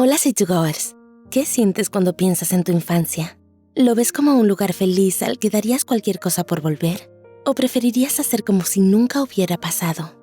Hola City-goers. ¿Qué sientes cuando piensas en tu infancia? ¿Lo ves como un lugar feliz al que darías cualquier cosa por volver? ¿O preferirías hacer como si nunca hubiera pasado?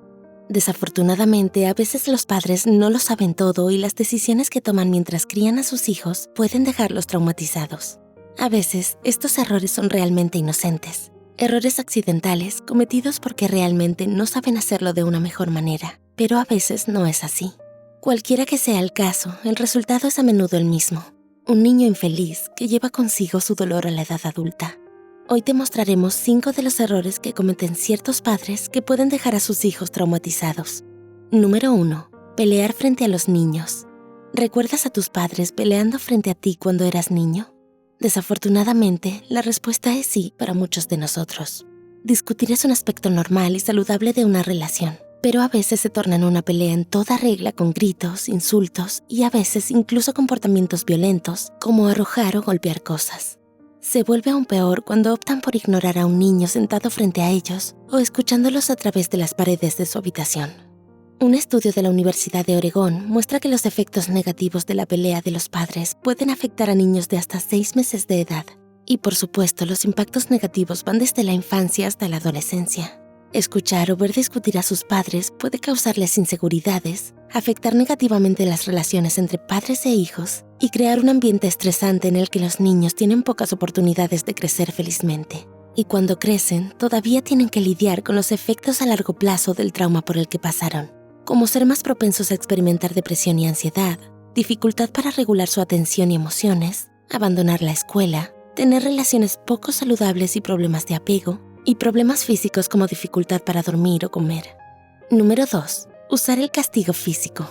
Desafortunadamente, a veces los padres no lo saben todo y las decisiones que toman mientras crían a sus hijos pueden dejarlos traumatizados. A veces, estos errores son realmente inocentes. Errores accidentales cometidos porque realmente no saben hacerlo de una mejor manera, pero a veces no es así. Cualquiera que sea el caso, el resultado es a menudo el mismo. Un niño infeliz que lleva consigo su dolor a la edad adulta. Hoy te mostraremos 5 de los errores que cometen ciertos padres que pueden dejar a sus hijos traumatizados. Número 1. Pelear frente a los niños. ¿Recuerdas a tus padres peleando frente a ti cuando eras niño? Desafortunadamente, la respuesta es sí para muchos de nosotros. Discutir es un aspecto normal y saludable de una relación, pero a veces se torna en una pelea en toda regla con gritos, insultos y a veces incluso comportamientos violentos, como arrojar o golpear cosas. Se vuelve aún peor cuando optan por ignorar a un niño sentado frente a ellos o escuchándolos a través de las paredes de su habitación. Un estudio de la Universidad de Oregón muestra que los efectos negativos de la pelea de los padres pueden afectar a niños de hasta 6 meses de edad. Y por supuesto, los impactos negativos van desde la infancia hasta la adolescencia. Escuchar o ver discutir a sus padres puede causarles inseguridades, afectar negativamente las relaciones entre padres e hijos y crear un ambiente estresante en el que los niños tienen pocas oportunidades de crecer felizmente. Y cuando crecen, todavía tienen que lidiar con los efectos a largo plazo del trauma por el que pasaron, como ser más propensos a experimentar depresión y ansiedad, dificultad para regular su atención y emociones, abandonar la escuela, tener relaciones poco saludables y problemas de apego, y problemas físicos como dificultad para dormir o comer. Número 2. Usar el castigo físico.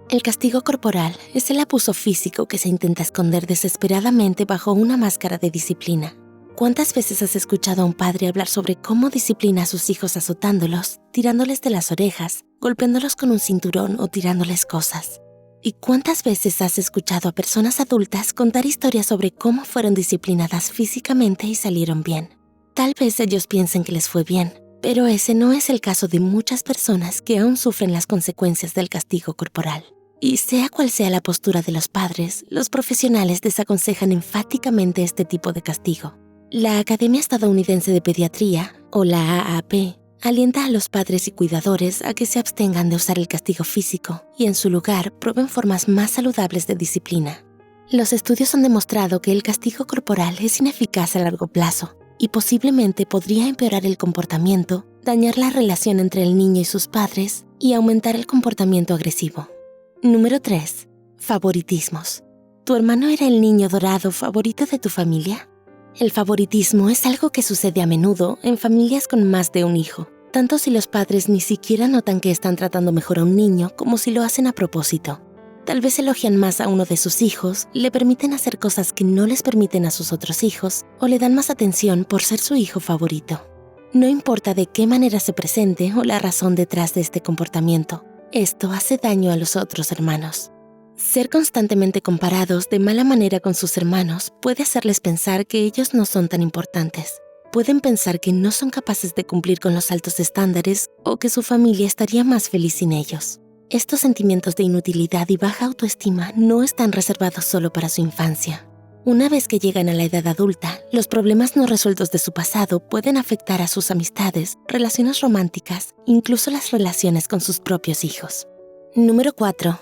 El castigo corporal es el abuso físico que se intenta esconder desesperadamente bajo una máscara de disciplina. ¿Cuántas veces has escuchado a un padre hablar sobre cómo disciplina a sus hijos azotándolos, tirándoles de las orejas, golpeándolos con un cinturón o tirándoles cosas? ¿Y cuántas veces has escuchado a personas adultas contar historias sobre cómo fueron disciplinadas físicamente y salieron bien? Tal vez ellos piensen que les fue bien, pero ese no es el caso de muchas personas que aún sufren las consecuencias del castigo corporal. Y sea cual sea la postura de los padres, los profesionales desaconsejan enfáticamente este tipo de castigo. La Academia Estadounidense de Pediatría, o la AAP, alienta a los padres y cuidadores a que se abstengan de usar el castigo físico y en su lugar prueben formas más saludables de disciplina. Los estudios han demostrado que el castigo corporal es ineficaz a largo plazo y posiblemente podría empeorar el comportamiento, dañar la relación entre el niño y sus padres y aumentar el comportamiento agresivo. Número 3. Favoritismos. ¿Tu hermano era el niño dorado favorito de tu familia? El favoritismo es algo que sucede a menudo en familias con más de un hijo, tanto si los padres ni siquiera notan que están tratando mejor a un niño como si lo hacen a propósito. Tal vez elogian más a uno de sus hijos, le permiten hacer cosas que no les permiten a sus otros hijos o le dan más atención por ser su hijo favorito. No importa de qué manera se presente o la razón detrás de este comportamiento, esto hace daño a los otros hermanos. Ser constantemente comparados de mala manera con sus hermanos puede hacerles pensar que ellos no son tan importantes. Pueden pensar que no son capaces de cumplir con los altos estándares o que su familia estaría más feliz sin ellos. Estos sentimientos de inutilidad y baja autoestima no están reservados solo para su infancia. Una vez que llegan a la edad adulta, los problemas no resueltos de su pasado pueden afectar a sus amistades, relaciones románticas, incluso las relaciones con sus propios hijos. Número 4.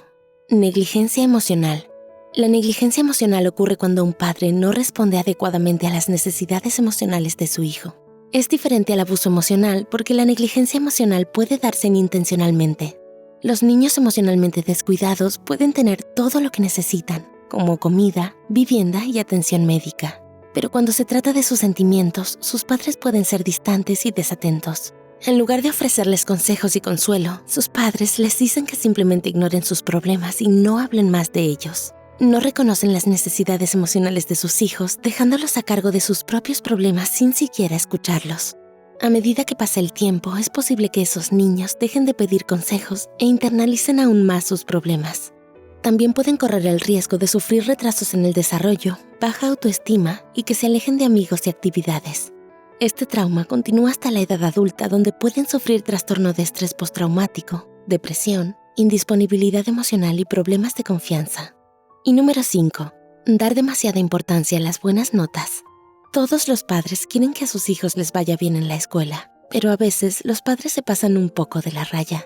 Negligencia emocional. La negligencia emocional ocurre cuando un padre no responde adecuadamente a las necesidades emocionales de su hijo. Es diferente al abuso emocional porque la negligencia emocional puede darse intencionalmente. Los niños emocionalmente descuidados pueden tener todo lo que necesitan, como comida, vivienda y atención médica. Pero cuando se trata de sus sentimientos, sus padres pueden ser distantes y desatentos. En lugar de ofrecerles consejos y consuelo, sus padres les dicen que simplemente ignoren sus problemas y no hablen más de ellos. No reconocen las necesidades emocionales de sus hijos, dejándolos a cargo de sus propios problemas sin siquiera escucharlos. A medida que pasa el tiempo, es posible que esos niños dejen de pedir consejos e internalicen aún más sus problemas. También pueden correr el riesgo de sufrir retrasos en el desarrollo, baja autoestima y que se alejen de amigos y actividades. Este trauma continúa hasta la edad adulta, donde pueden sufrir trastorno de estrés postraumático, depresión, indisponibilidad emocional y problemas de confianza. Y número 5. Dar demasiada importancia a las buenas notas. Todos los padres quieren que a sus hijos les vaya bien en la escuela, pero a veces los padres se pasan un poco de la raya.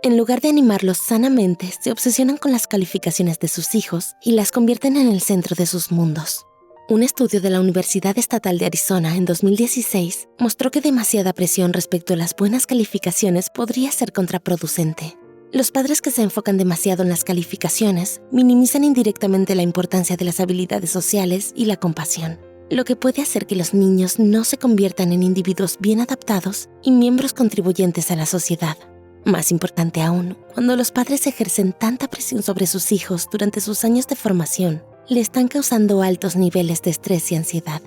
En lugar de animarlos sanamente, se obsesionan con las calificaciones de sus hijos y las convierten en el centro de sus mundos. Un estudio de la Universidad Estatal de Arizona en 2016 mostró que demasiada presión respecto a las buenas calificaciones podría ser contraproducente. Los padres que se enfocan demasiado en las calificaciones minimizan indirectamente la importancia de las habilidades sociales y la compasión, lo que puede hacer que los niños no se conviertan en individuos bien adaptados y miembros contribuyentes a la sociedad. Más importante aún, cuando los padres ejercen tanta presión sobre sus hijos durante sus años de formación, le están causando altos niveles de estrés y ansiedad.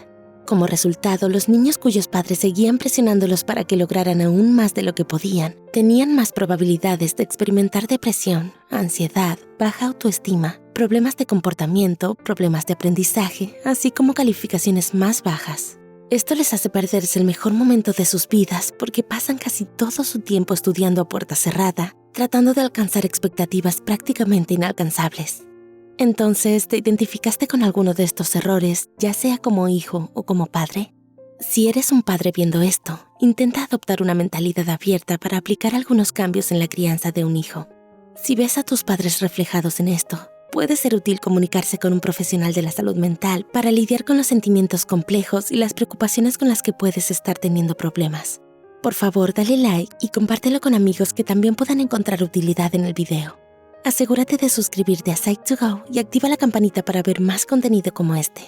Como resultado, los niños cuyos padres seguían presionándolos para que lograran aún más de lo que podían, tenían más probabilidades de experimentar depresión, ansiedad, baja autoestima, problemas de comportamiento, problemas de aprendizaje, así como calificaciones más bajas. Esto les hace perderse el mejor momento de sus vidas porque pasan casi todo su tiempo estudiando a puerta cerrada, tratando de alcanzar expectativas prácticamente inalcanzables. Entonces, ¿te identificaste con alguno de estos errores, ya sea como hijo o como padre? Si eres un padre viendo esto, intenta adoptar una mentalidad abierta para aplicar algunos cambios en la crianza de un hijo. Si ves a tus padres reflejados en esto, puede ser útil comunicarse con un profesional de la salud mental para lidiar con los sentimientos complejos y las preocupaciones con las que puedes estar teniendo problemas. Por favor, dale like y compártelo con amigos que también puedan encontrar utilidad en el video. Asegúrate de suscribirte a Psych2Go y activa la campanita para ver más contenido como este.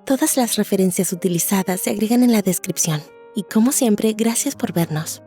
Todas las referencias utilizadas se agregan en la descripción. Y como siempre, gracias por vernos.